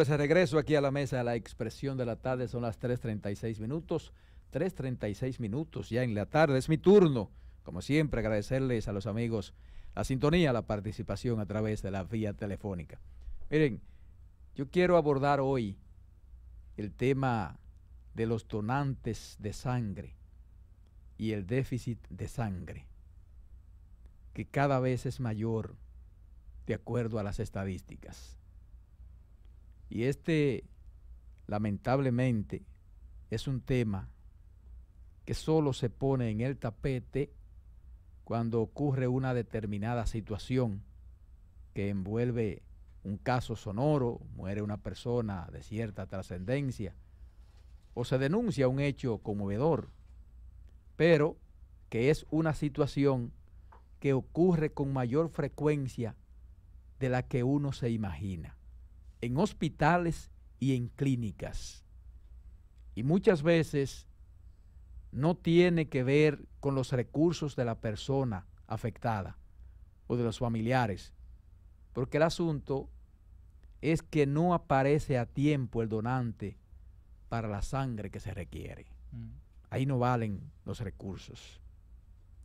Pues de regreso aquí a la mesa de la expresión de la tarde, son las 3:36 minutos, 3:36 minutos ya en la tarde, es mi turno, como siempre agradecerles a los amigos la sintonía, la participación a través de la vía telefónica. Miren, yo quiero abordar hoy el tema de los donantes de sangre y el déficit de sangre, que cada vez es mayor de acuerdo a las estadísticas. Y lamentablemente, es un tema que solo se pone en el tapete cuando ocurre una determinada situación que envuelve un caso sonoro, muere una persona de cierta trascendencia, o se denuncia un hecho conmovedor, pero que es una situación que ocurre con mayor frecuencia de la que uno se imagina, en hospitales y en clínicas. Y muchas veces no tiene que ver con los recursos de la persona afectada o de los familiares, porque el asunto es que no aparece a tiempo el donante para la sangre que se requiere. Ahí no valen los recursos,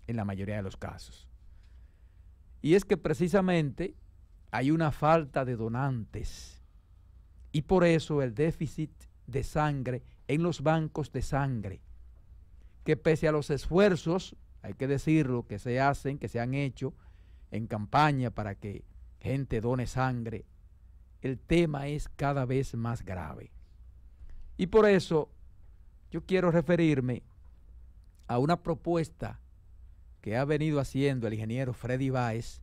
en la mayoría de los casos. Y es que precisamente hay una falta de donantes, y por eso el déficit de sangre en los bancos de sangre, que pese a los esfuerzos, hay que decirlo, que se han hecho en campaña para que gente done sangre, el tema es cada vez más grave. Y por eso yo quiero referirme a una propuesta que ha venido haciendo el ingeniero Freddy Báez,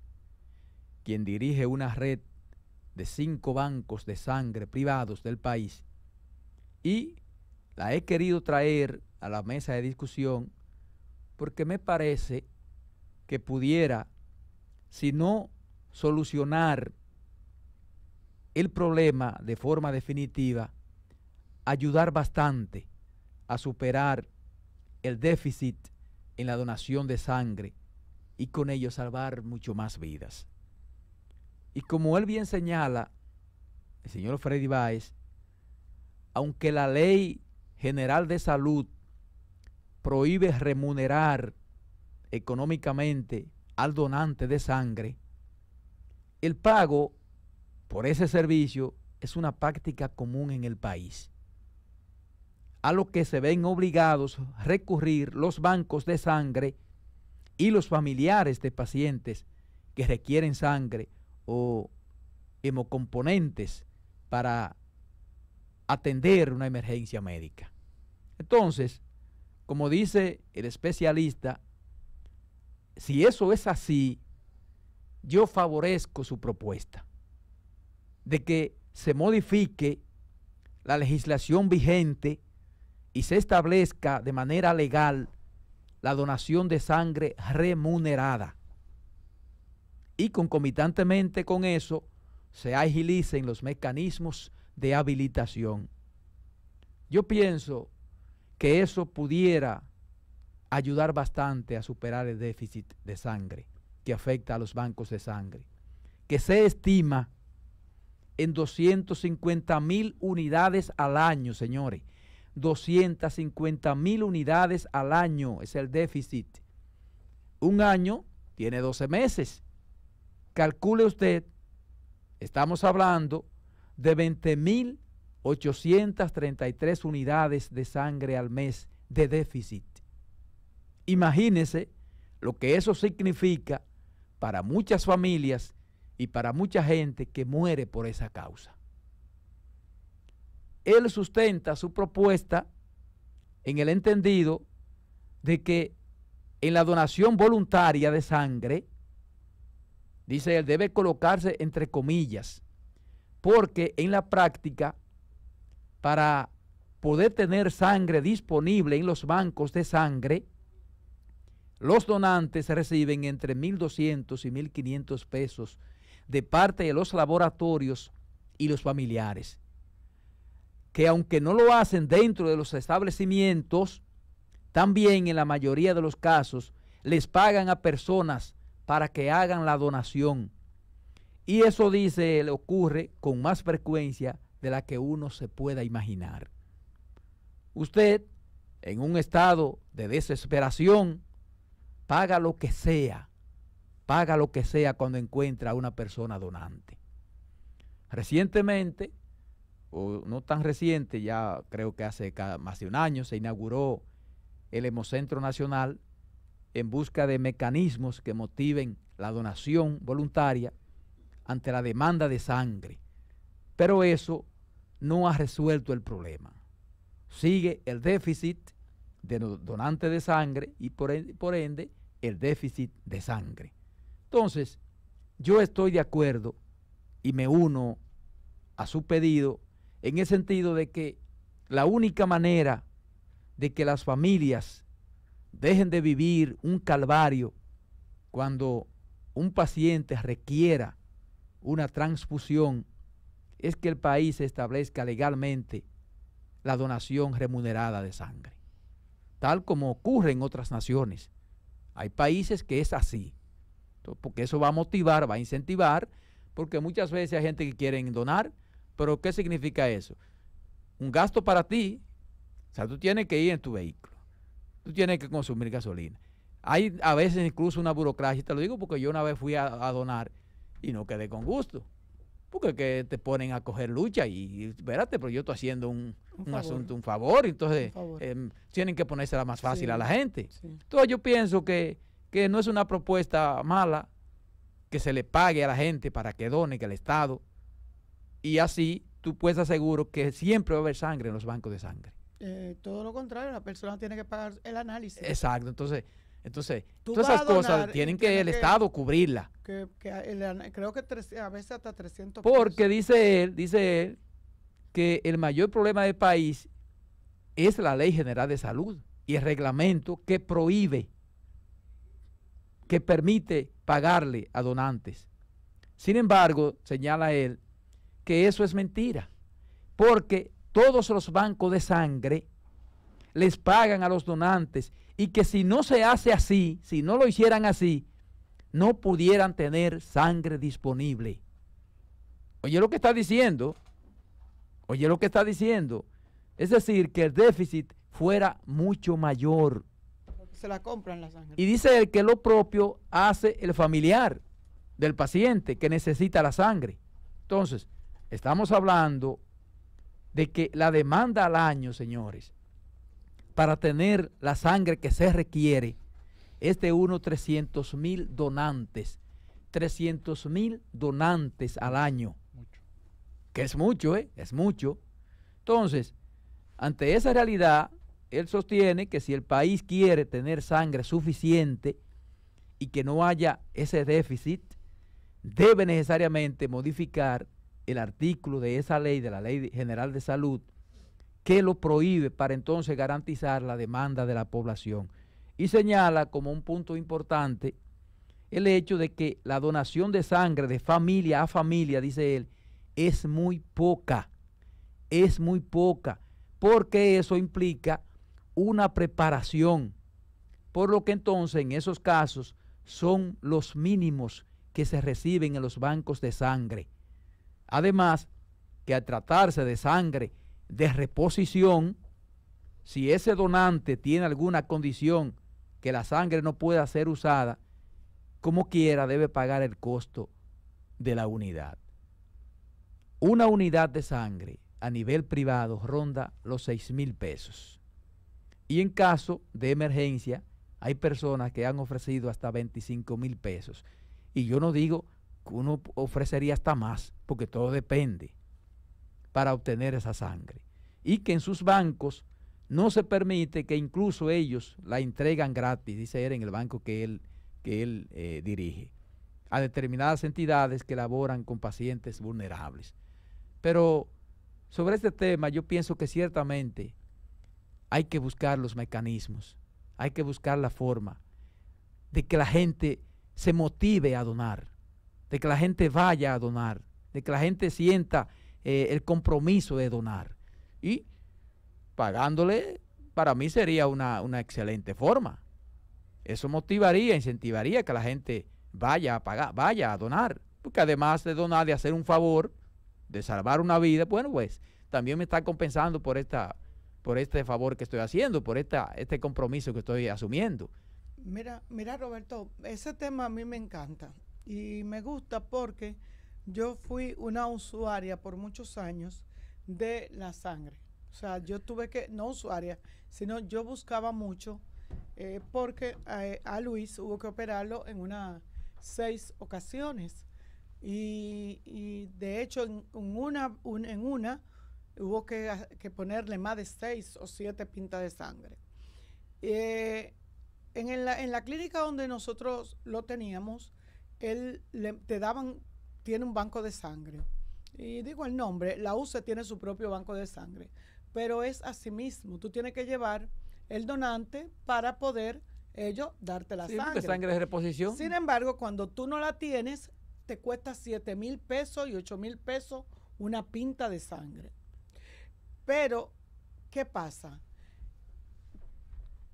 quien dirige una red de 5 bancos de sangre privados del país, y la he querido traer a la mesa de discusión porque me parece que pudiera, si no solucionar el problema de forma definitiva, ayudar bastante a superar el déficit en la donación de sangre y con ello salvar mucho más vidas. Y como él bien señala, el señor Freddy Báez, aunque la Ley General de Salud prohíbe remunerar económicamente al donante de sangre, el pago por ese servicio es una práctica común en el país, a lo que se ven obligados a recurrir los bancos de sangre y los familiares de pacientes que requieren sangre o hemocomponentes para atender una emergencia médica. Entonces, como dice el especialista, si eso es así, yo favorezco su propuesta de que se modifique la legislación vigente y se establezca de manera legal la donación de sangre remunerada. Y concomitantemente con eso, se agilicen los mecanismos de habilitación. Yo pienso que eso pudiera ayudar bastante a superar el déficit de sangre que afecta a los bancos de sangre, que se estima en 250,000 unidades al año, señores. 250,000 unidades al año es el déficit. Un año tiene 12 meses. Calcule usted, estamos hablando de 20,833 unidades de sangre al mes de déficit. Imagínese lo que eso significa para muchas familias y para mucha gente que muere por esa causa. Él sustenta su propuesta en el entendido de que en la donación voluntaria de sangre, dice él, debe colocarse entre comillas, porque en la práctica, para poder tener sangre disponible en los bancos de sangre, los donantes reciben entre 1,200 y 1,500 pesos de parte de los laboratorios y los familiares, que aunque no lo hacen dentro de los establecimientos, también en la mayoría de los casos les pagan a personas para que hagan la donación. Y eso, dice él, ocurre con más frecuencia de la que uno se pueda imaginar. Usted, en un estado de desesperación, paga lo que sea cuando encuentra a una persona donante. Recientemente, o no tan reciente, ya creo que hace más de un año, se inauguró el Hemocentro Nacional en busca de mecanismos que motiven la donación voluntaria ante la demanda de sangre. Pero eso no ha resuelto el problema. Sigue el déficit de donantes de sangre y por ende el déficit de sangre. Entonces, yo estoy de acuerdo y me uno a su pedido en el sentido de que la única manera de que las familias dejen de vivir un calvario cuando un paciente requiera una transfusión es que el país establezca legalmente la donación remunerada de sangre, tal como ocurre en otras naciones. Hay países que es así, porque eso va a motivar, va a incentivar, porque muchas veces hay gente que quiere donar, pero ¿qué significa eso? Un gasto para ti, o sea, tú tienes que ir en tu vehículo, tú tienes que consumir gasolina. Hay a veces incluso una burocracia, y te lo digo porque yo una vez fui a donar y no quedé con gusto, porque que te ponen a coger lucha y espérate, pero yo estoy haciendo un asunto, un favor, entonces tienen que ponérsela más fácil a la gente. Sí. Entonces yo pienso que no es una propuesta mala que se le pague a la gente para que done, que el Estado, y así tú puedes asegurar que siempre va a haber sangre en los bancos de sangre. Todo lo contrario, la persona tiene que pagar el análisis. Exacto, entonces todas esas cosas tienen que el Estado cubrirla. Creo que a veces hasta 300 pesos. Porque dice él que el mayor problema del país es la Ley General de Salud y el reglamento que prohíbe, que permite pagarle a donantes. Sin embargo, señala él que eso es mentira, porque todos los bancos de sangre les pagan a los donantes y que si no se hace así, si no lo hicieran así, no pudieran tener sangre disponible. Oye lo que está diciendo, es decir, que el déficit fuera mucho mayor. Se la compran la sangre. Y dice él que lo propio hace el familiar del paciente que necesita la sangre. Entonces, estamos hablando de que la demanda al año, señores, para tener la sangre que se requiere es de unos 300,000 donantes. 300,000 donantes al año. Mucho. Que es mucho, es mucho. Entonces, ante esa realidad, él sostiene que si el país quiere tener sangre suficiente y que no haya ese déficit, debe necesariamente modificar el artículo de esa ley, de la Ley General de Salud, que lo prohíbe para entonces garantizar la demanda de la población. Y señala como un punto importante el hecho de que la donación de sangre de familia a familia, dice él, es muy poca, porque eso implica una preparación, por lo que entonces en esos casos son los mínimos que se reciben en los bancos de sangre. Además, que al tratarse de sangre de reposición, si ese donante tiene alguna condición que la sangre no pueda ser usada, como quiera debe pagar el costo de la unidad. Una unidad de sangre a nivel privado ronda los 6,000 pesos. Y en caso de emergencia, hay personas que han ofrecido hasta 25,000 pesos. Y yo no digo que uno ofrecería hasta más, porque todo depende para obtener esa sangre. Y que en sus bancos no se permite que incluso ellos la entregan gratis, dice él, en el banco que él dirige, a determinadas entidades que laboran con pacientes vulnerables. Pero sobre este tema yo pienso que ciertamente hay que buscar los mecanismos, hay que buscar la forma de que la gente se motive a donar, de que la gente vaya a donar, de que la gente sienta el compromiso de donar. Y pagándole, para mí sería una excelente forma. Eso motivaría, incentivaría que la gente vaya a pagar, vaya a donar, porque además de donar, de hacer un favor, de salvar una vida, bueno, pues también me está compensando por este favor que estoy haciendo, por este compromiso que estoy asumiendo. Mira, Roberto, ese tema a mí me encanta y me gusta porque yo fui una usuaria por muchos años de la sangre. O sea, yo tuve que, no usuaria, sino yo buscaba mucho porque a Luis hubo que operarlo en unas 6 ocasiones. Y de hecho en una hubo que ponerle más de 6 o 7 pintas de sangre. En la clínica donde nosotros lo teníamos, tiene un banco de sangre. Y digo el nombre, la UCE tiene su propio banco de sangre, pero es así mismo. Tú tienes que llevar el donante para poder ellos darte la sangre. Sangre de reposición. Sin embargo, cuando tú no la tienes, te cuesta 7,000 pesos y 8,000 pesos una pinta de sangre. Pero, ¿qué pasa?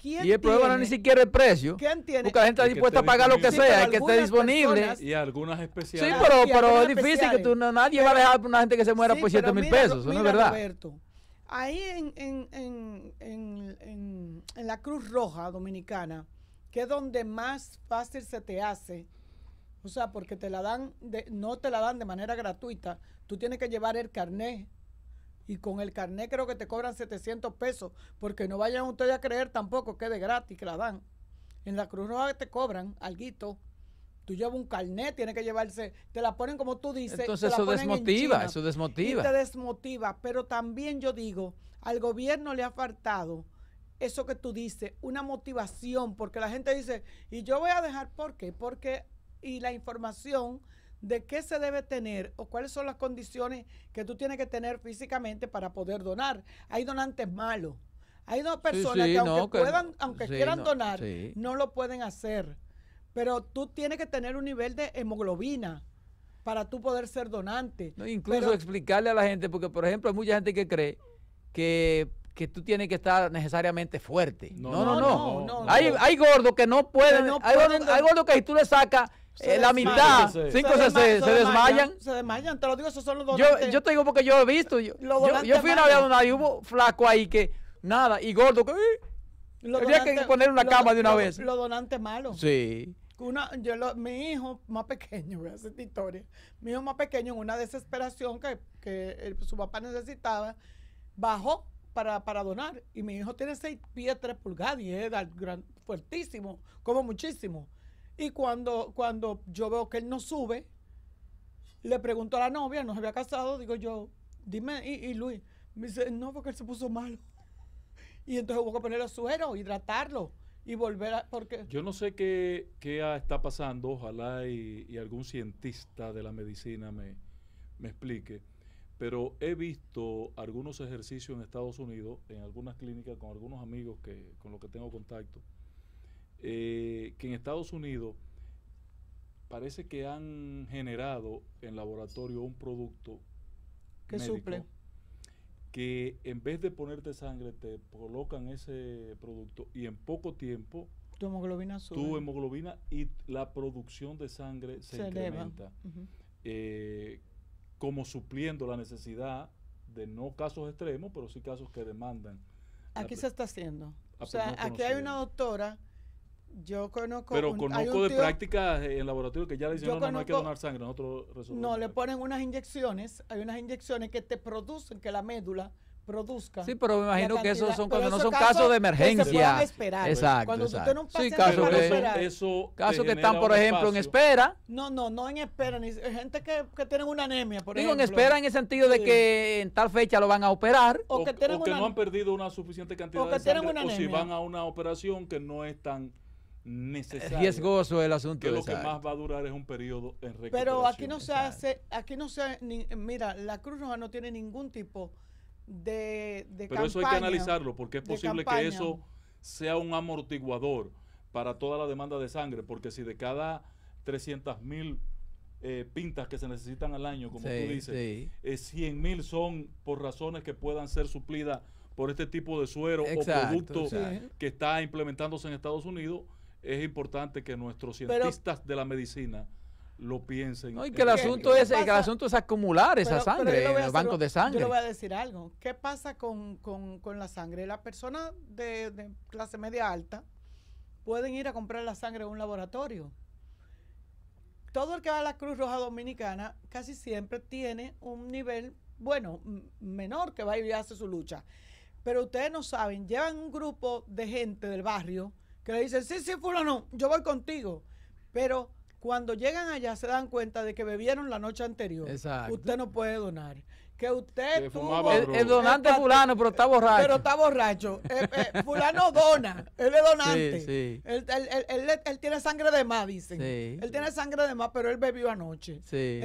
Y el problema no es ni siquiera el precio. ¿Quién tiene? Porque la gente está dispuesta a pagar lo que sea, que esté disponible. Y algunas especiales. Sí, pero es difícil que nadie va a dejar a una gente que se muera por 7,000 pesos. Eso no es verdad. Roberto, ahí en la Cruz Roja Dominicana, que es donde más fácil se te hace, o sea, porque no te la dan de manera gratuita, tú tienes que llevar el carnet. Y con el carnet creo que te cobran 700 pesos, porque no vayan ustedes a creer tampoco que es de gratis que la dan. En la Cruz Roja te cobran alguito. Tú llevas un carnet, tienes que llevarse, te la ponen como tú dices. Entonces eso desmotiva, Y te desmotiva, pero también yo digo, al gobierno le ha faltado eso que tú dices, una motivación, porque la gente dice, y yo voy a dejar, ¿por qué? Porque, y la información de qué se debe tener o cuáles son las condiciones que tú tienes que tener físicamente para poder donar. Hay donantes malos. Hay dos personas que aunque quieran donar, no lo pueden hacer. Pero tú tienes que tener un nivel de hemoglobina para tú poder ser donante. No, incluso explicarle a la gente, porque por ejemplo hay mucha gente que cree que tú tienes que estar necesariamente fuerte. No. Hay gordos que no pueden, hay gordos que si tú le sacas la mitad, 5 se desmayan. Se desmayan, te lo digo, esos son los donantes. Yo te digo porque yo he visto. Yo fui una vez a donar y hubo flaco ahí que nada, y gordo que había que poner una cama de una vez. Los donantes malos. Sí. Mi hijo más pequeño, voy a hacer esta historia. Mi hijo más pequeño, en una desesperación que su papá necesitaba, bajó para donar. Y mi hijo tiene 6 pies 3 pulgadas y es fuertísimo, como muchísimo. Y cuando yo veo que él no sube, le pregunto a la novia, no se había casado, digo yo, dime, ¿y Luis? Me dice, no, porque él se puso malo. Y entonces hubo que ponerle suero, hidratarlo y volver a... porque yo no sé qué está pasando, ojalá y algún cientista de la medicina me explique, pero he visto algunos ejercicios en Estados Unidos, en algunas clínicas, con algunos amigos con los que tengo contacto, que en Estados Unidos parece que han generado en laboratorio un producto que médico, suple, que en vez de ponerte sangre te colocan ese producto y en poco tiempo tu hemoglobina sube. Tu hemoglobina y la producción de sangre se incrementa, como supliendo la necesidad de no casos extremos, pero sí casos que demandan. Aquí se está haciendo. O sea, aquí hay una doctora. Yo conozco. Pero conozco de prácticas en laboratorio que ya le dicen, no hay que donar sangre, nosotros resolvemos. No, le ponen unas inyecciones, hay unas inyecciones que te producen que la médula produzca. Sí, pero me imagino que esos son cuando no son casos de emergencia. Se puedan esperar. Exacto. Cuando tú tienes un paciente casos que están, por ejemplo, en espera. No en espera, ni gente que tienen una anemia, por ejemplo. En espera en el sentido de que en tal fecha lo van a operar. O que no han perdido una suficiente cantidad de sangre, o si van a una operación que no es tan necesario. Es riesgoso el asunto. Que lo que más va a durar es un periodo en recuperación. Pero aquí no se hace, mira, la Cruz Roja no tiene ningún tipo de pero campaña, eso hay que analizarlo, porque es posible que eso sea un amortiguador para toda la demanda de sangre, porque si de cada 300,000 pintas que se necesitan al año, como tú dices, 100,000 son por razones que puedan ser suplidas por este tipo de suero o producto que está implementándose en Estados Unidos, es importante que nuestros cientistas de la medicina lo piensen. No, y que el asunto es acumular esa sangre en los bancos de sangre. Yo le voy a decir algo. ¿Qué pasa con la sangre? Las personas de clase media alta pueden ir a comprar la sangre en un laboratorio. Todo el que va a la Cruz Roja Dominicana casi siempre tiene un nivel, bueno, menor, que va y hace su lucha. Pero ustedes no saben, llevan un grupo de gente del barrio que le dicen, sí, fulano, yo voy contigo. Pero cuando llegan allá se dan cuenta de que bebieron la noche anterior. Exacto. Usted no puede donar. Que usted Que tuvo... fumaba El donante fulano, pero está borracho. Pero está borracho. Fulano dona. Él es donante. Sí, sí. Él tiene sangre de más, dicen. Sí. Él tiene sangre de más, pero él bebió anoche. Sí.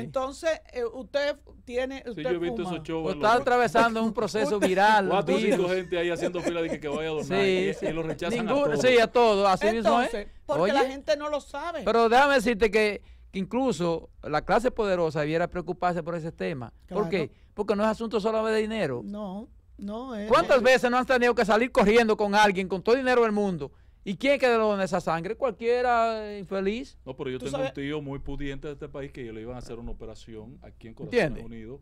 Usted tiene... Sí, yo he visto fuma. esos shows. O está atravesando un proceso viral. 4 o 5 virus. gente ahí haciendo fila de que vaya a donar. Sí, y lo rechazan Ninguno, a todos. sí, a todos. Así mismo Entonces, es. porque Oye, la gente no lo sabe. pero déjame decirte que incluso la clase poderosa debiera preocuparse por ese tema. Claro. ¿Por qué? Porque no es asunto solo de dinero. No. ¿Cuántas veces no han tenido que salir corriendo con alguien con todo el dinero del mundo? ¿Y quién que le dona esa sangre? Cualquiera infeliz. No, pero yo ¿Tú tengo sabes? un tío muy pudiente de este país que le iban a hacer una operación aquí en ¿Entiendes? Corazones Unidos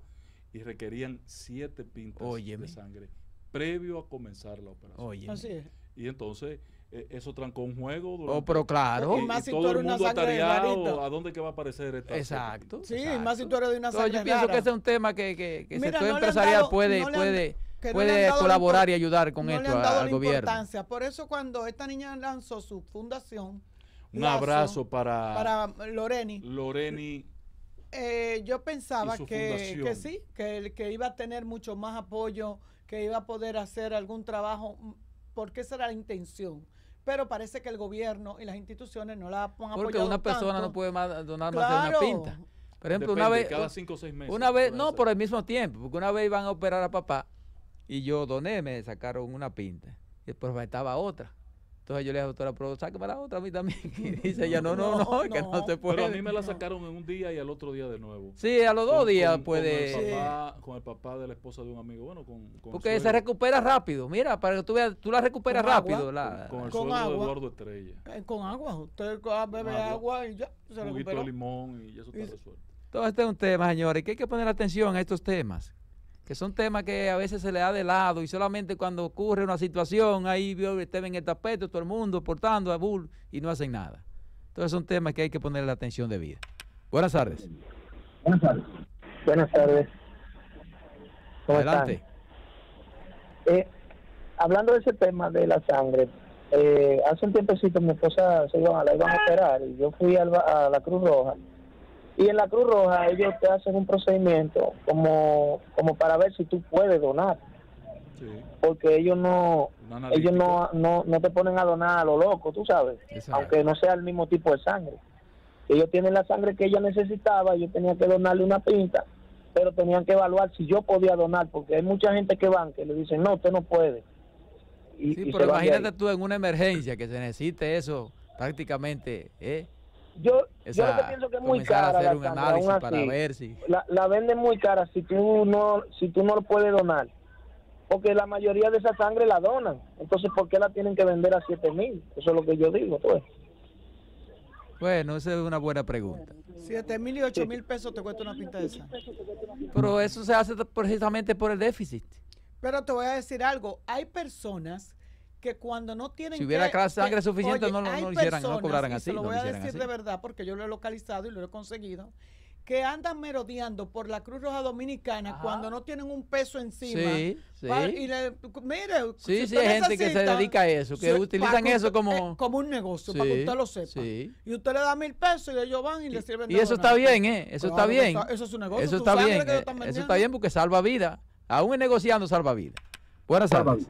y requerían 7 pintas Óyeme. de sangre previo a comenzar la operación. Oye. Así es. Y entonces eso trancó un juego. Oh, pero claro. Y más si tú todo eres el una mundo sangre atareado, rarita. ¿a dónde que va a aparecer esta? Exacto. Sí, exacto. más si tú eres de una Entonces, sangre yo pienso rara. que ese es un tema que el Mira, sector no le han empresarial dado- puede, no le han- puede, que no puede le han dado la colaborar y impor- ayudar con no esto le han dado al la gobierno. importancia. Por eso cuando esta niña lanzó su fundación, Un Lazo, abrazo para Loreni, Loreni. yo pensaba Y su que fundación. sí, que iba a tener mucho más apoyo, que iba a poder hacer algún trabajo, porque esa era la intención. Pero parece que el gobierno y las instituciones no la han apoyado Porque una persona tanto. no puede donar más Claro. de una pinta. Por ejemplo, Depende, una vez, cada 5 o 6 meses. una vez, puede no hacer. por el mismo tiempo, porque una vez iban a operar a papá y yo doné, me sacaron una pinta y después faltaba otra. Entonces yo le dije a la doctora, pero sáqueme la otra a mí también. Y dice ella, no, que no se puede. Pero a mí me la sacaron en un día y al otro día de nuevo. Sí, a los 2 días Con puede. con el papá de la esposa de un amigo. Bueno, con Porque el se suegro, recupera rápido. Mira, para que tú veas, tú la recuperas Con agua. rápido. La, con el con suegro de agua. Eduardo Estrella. Con agua, usted bebe Agua. agua y ya se Un juguito recuperó. de limón y eso está resuelto. Todo este es un tema, señores, que hay que poner atención a estos temas. Que son temas que a veces se le da de lado y solamente cuando ocurre una situación, ahí te ven el tapete, todo el mundo portando a bull y no hacen nada. Entonces son temas que hay que ponerle la atención debida. Buenas tardes. Buenas tardes. ¿Cómo Adelante. están? Hablando de ese tema de la sangre, hace un tiempecito mi esposa la iban a operar y yo fui a la Cruz Roja. Y en la Cruz Roja ellos te hacen un procedimiento como para ver si tú puedes donar, Sí. porque ellos no te ponen a donar a lo loco, tú sabes, Exacto. aunque no sea el mismo tipo de sangre. Ellos tienen la sangre que ella necesitaba, yo tenía que donarle una pinta, pero tenían que evaluar si yo podía donar, porque hay mucha gente que van que le dicen, no, usted no puede. Y Sí, se pero van de imagínate ahí. tú en una emergencia que se necesite eso prácticamente, Yo lo que esa, pienso que es muy comenzar a cara hacer la un sangre, análisis aún para así, ver si... la venden muy cara si tú no lo puedes donar, porque la mayoría de esa sangre la donan, entonces ¿por qué la tienen que vender a 7,000? Eso es lo que yo digo, pues. Bueno, esa es una buena pregunta. 7,000 y 8,000 pesos te cuesta una pinta de sangre. Pero eso se hace precisamente por el déficit. Pero te voy a decir algo, hay personas que cuando no tienen Si hubiera sangre suficiente, oye, no hay hicieran, no personas, cobraran y así. se lo no voy lo a hicieran decir así. de verdad porque yo lo he localizado y lo he conseguido, que andan merodeando por la Cruz Roja Dominicana Ajá. cuando no tienen un peso encima. Sí, sí. Y mire, Sí, si sí, usted hay gente que se necesita, dedica a eso, que sí, utilizan para que eso usted- como... como un negocio, Sí, para que usted lo sepa. sí. Y usted le da 1,000 pesos y ellos van y le sirven Y de eso está donante. bien, Eso Claro está que bien. eso es su negocio. Eso su está sangre bien. que ellos están Eso vendiendo. está bien porque salva vida. Aún negociando salva vida. Buenas tardes.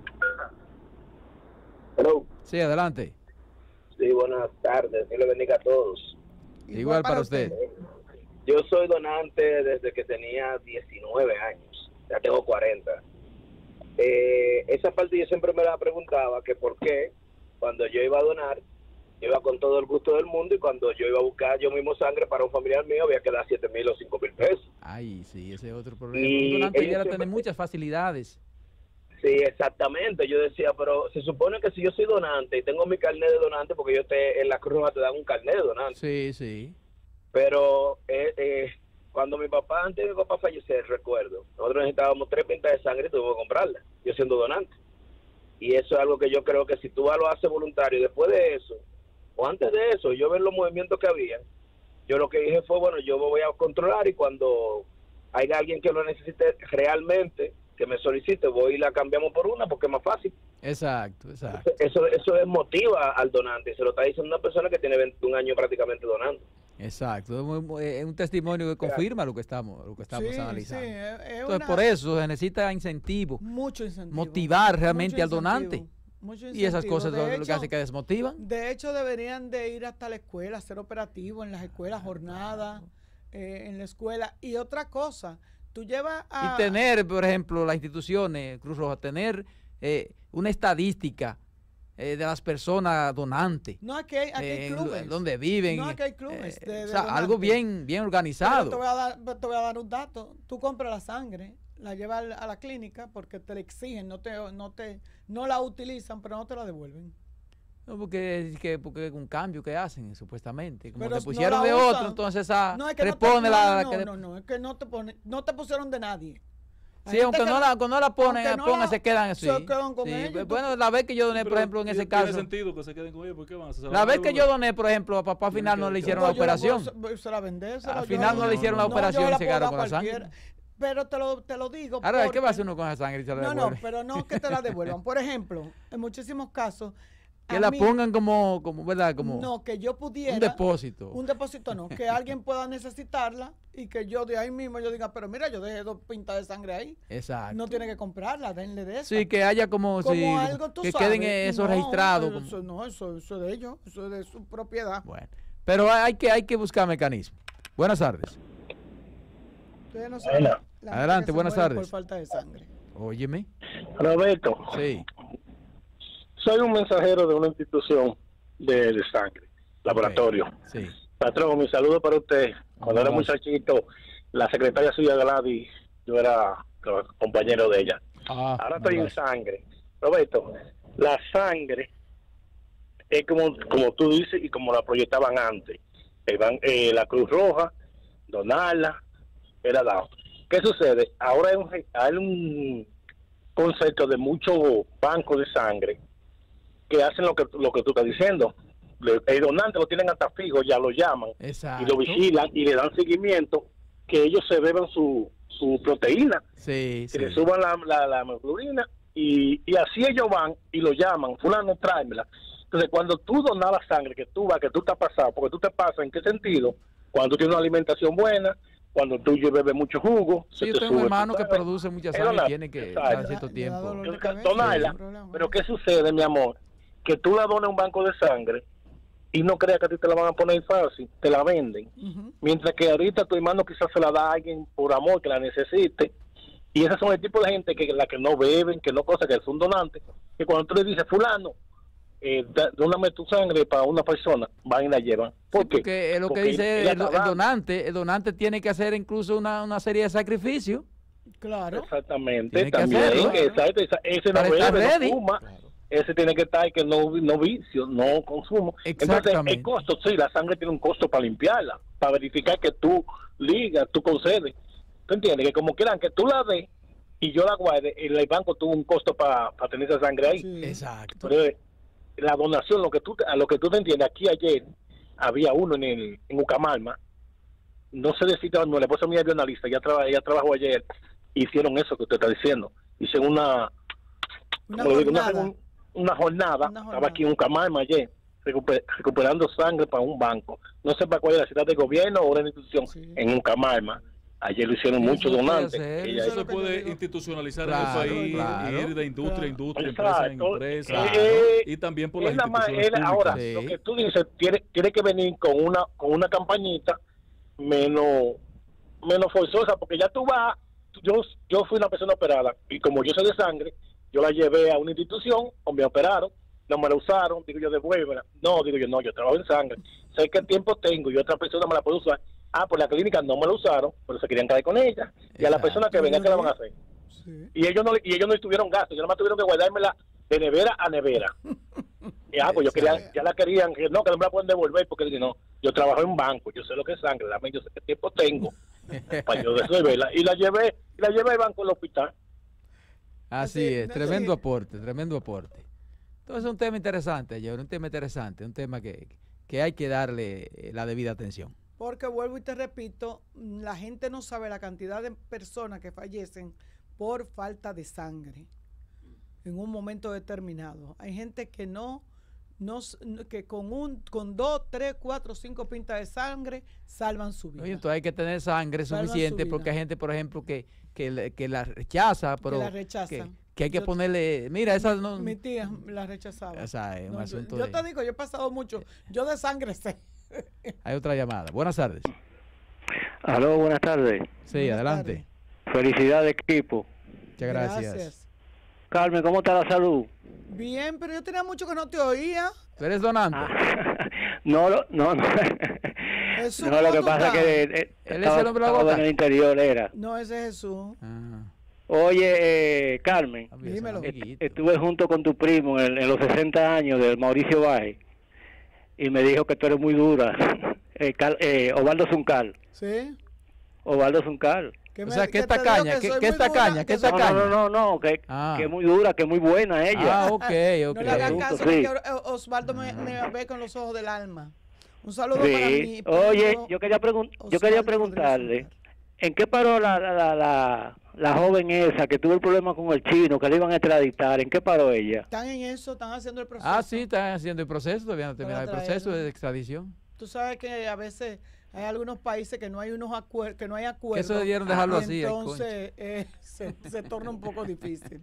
Hello. Sí, adelante. Sí, buenas tardes, Dios le bendiga a todos. Igual para usted. Yo soy donante desde que tenía 19 años, ya tengo 40. Esa parte yo siempre me la preguntaba, que por qué cuando yo iba a donar, yo iba con todo el gusto del mundo, y cuando yo iba a buscar yo mismo sangre para un familiar mío, había que dar 7,000 o 5,000 pesos. Ay, sí, ese es otro problema. Y Un donante ellos debiera siempre- tener muchas facilidades. Sí, exactamente. Yo decía, pero se supone que si yo soy donante y tengo mi carnet de donante, porque yo en la Cruz Roja te dan un carnet de donante. Sí, sí. Pero cuando antes de mi papá falleció, recuerdo, nosotros necesitábamos 3 pintas de sangre y tuvimos que comprarlas, yo siendo donante. Y eso es algo que yo creo que si tú lo haces voluntario, después de eso, o antes de eso, yo ver los movimientos que había, yo lo que dije fue, bueno, yo me voy a controlar y cuando haya alguien que lo necesite realmente, que me solicite, voy y la cambiamos por una porque es más fácil. Exacto. Eso desmotiva al donante, se lo está diciendo una persona que tiene 21 años prácticamente donando. Exacto, es un testimonio que confirma lo que estamos analizando. Sí, entonces, por eso se necesita incentivo, mucho incentivo, motivar realmente mucho al donante. Incentivo. Y esas cosas son lo que hace que desmotivan. De hecho, deberían de ir hasta la escuela, hacer operativo en las escuelas, jornada en la escuela. Y otra cosa, tú llevas a... Y tener, por ejemplo, las instituciones, Cruz Roja, tener una estadística de las personas donantes. No, aquí hay clubes. Donde viven. No, aquí hay clubes. O sea, algo bien organizado. Pero te voy a dar un dato. Tú compras la sangre, la llevas a la clínica porque te la exigen, no la utilizan, pero no te la devuelven. No, porque es un cambio que hacen, supuestamente. Como pero te pusieron no de usan. otro, entonces es que repone es que no te pusieron de nadie. Sí, aunque no la ponen, se quedan así. Se quedan con ellos. Bueno, la vez que yo doné, por ejemplo, en ese caso. Tiene sentido que se queden con ellos, ¿por qué van a hacer? La vez que yo doné, por ejemplo, a papá al final no le hicieron la operación. Se la vendé. Al final no le hicieron la operación y se quedaron con la sangre. Pero te lo digo. Ahora, ¿qué va a hacer uno con esa sangre y se la devuelve? No, pero no que te la devuelvan. Por ejemplo, en muchísimos casos. Que la pongan como, ¿verdad? No, que yo pudiera. Un depósito. Un depósito no, que alguien pueda necesitarla y que yo de ahí mismo yo diga, pero mira, yo dejé 2 pintas de sangre ahí. Exacto. No tiene que comprarla, denle de eso. Sí, que haya como si, algo, que sabes, queden esos registrados. Eso es de ellos, eso es de su propiedad. Bueno, pero hay que buscar mecanismos. Buenas tardes. Ustedes no saben Adelante, buenas tardes. Por falta de sangre. Óyeme. Roberto. Sí. Soy un mensajero de una institución de sangre, laboratorio. Sí. Patrón, mi saludo para usted. Cuando era muchachito, la secretaria suya Gladys, yo era compañero de ella. Ahora estoy en sangre. Roberto, la sangre es como tú dices y como la proyectaban antes. La Cruz Roja, donarla, era dado. ¿Qué sucede? Ahora hay un concepto de muchos bancos de sangre que hacen lo que tú estás diciendo. El donante lo tienen hasta fijo, ya lo llaman. Exacto. Y lo vigilan y le dan seguimiento, que ellos se beban su proteína, que le suban la hemoglobina y así ellos van y lo llaman, fulano, tráemela. Entonces, cuando tú donas la sangre, que tú estás pasado, porque tú te pasas, ¿en qué sentido? Cuando tú tienes una alimentación buena, cuando tú bebes mucho jugo. Sí, yo tengo un hermano que produce mucha sangre y tiene que dar cierto tiempo. Donarla. Pero ¿qué sucede, mi amor? Que tú la donas a un banco de sangre y no creas que a ti te la van a poner fácil, te la venden. Mientras que ahorita tu hermano quizás se la da a alguien por amor que la necesite. Y esos son el tipo de gente que no beben, que no cosas, que son donantes, que cuando tú le dices, fulano, dóname tu sangre para una persona, van y la llevan. ¿Por qué? Porque lo que dice el donante tiene que hacer incluso una serie de sacrificios. Claro. Exactamente. Tiene que también, hacerlo. Ese no bebe, no fuma. Claro. Ese tiene que estar que no vicio, no consumo. Entonces, el costo, sí, la sangre tiene un costo para limpiarla, para verificar que tú ligas, tú concedes. ¿Tú entiendes? Que como quieran que tú la des y yo la guarde, el banco tuvo un costo para tener esa sangre ahí. Sí. Exacto. Pero la donación, lo que tú te entiendes, aquí ayer había uno en Ucamalma, no sé decir, no, la esposa mía es analista, ella trabajó ayer, hicieron eso que usted está diciendo, hicieron una jornada, estaba aquí en Ucamalma ayer, recuperando sangre para un banco, no sé para cuál es la ciudad de gobierno o una institución, en Ucamalma. Ayer lo hicieron muchos donantes. Eso se puede institucionalizar en el país, ir de industria a industria, empresa en empresa, y también por las instituciones públicas. Ahora, lo que tú dices, tiene que venir con una campañita menos forzosa, porque ya tú vas, yo fui una persona operada, y como yo soy de sangre, yo la llevé a una institución, o me operaron, no me la usaron, digo yo, devuélvela. No, digo yo, no, yo trabajo en sangre, sé qué tiempo tengo y otra persona me la puede usar. Por la clínica no me la usaron, pero se querían caer con ella. Y a la persona que venga, ¿qué la van a hacer? Sí. Y ellos no estuvieron gastos, ellos nada más tuvieron que guardármela de nevera a nevera. Y pues yo quería, ya la querían, que no me la pueden devolver, porque no, yo trabajo en banco, yo sé lo que es sangre, yo sé qué tiempo tengo para yo resolverla. Y la llevé al banco del hospital. Así es, tremendo aporte, tremendo aporte. Entonces es un tema interesante, un tema interesante, un tema que hay que darle la debida atención. Porque vuelvo y te repito, la gente no sabe la cantidad de personas que fallecen por falta de sangre en un momento determinado. Hay gente que que con 2, 3, 4, 5 pintas de sangre salvan su vida. Oye, entonces hay que tener sangre suficiente porque hay gente, por ejemplo, que la rechaza, pero que la rechazan. Que hay que ponerle, mira, esa no... Mi tía la rechazaba. O sea, es un asunto yo te digo, yo he pasado mucho, yo de sangre sé. Hay otra llamada. Buenas tardes. Aló, buenas tardes. Sí, buenas adelante. Tardes. Felicidades, equipo. Muchas gracias. Carmen, ¿cómo está la salud? Bien, pero yo tenía mucho que no te oía. ¿Tú eres donante? No. Jesús, no, lo que pasa es que él es el hombre de la boca. En el interior era. No, ese es Jesús. Oye, Carmen, dímelo. Estuve junto con tu primo en los 60 años del Mauricio Baje y me dijo que tú eres muy dura. Osvaldo Zuncal. ¿Sí? Osvaldo Zuncal. O sea, ¿qué esta caña? ¿Qué esta caña? ¿Qué esta caña? No, que es muy dura, que es muy buena ella. Ok. No le hagas caso, porque Osvaldo me ve con los ojos del alma. Un saludo para mí. Oye, yo quería preguntarle, ¿en qué paró la joven esa que tuvo el problema con el chino, que le iban a extraditar? ¿En qué paró ella? Están en eso, están haciendo el proceso. Ah, sí, están haciendo el proceso, todavía no terminado el proceso de extradición. Tú sabes que a veces hay algunos países que no hay acuerdos. Que eso debieron dejarlo así. Entonces se torna un poco difícil.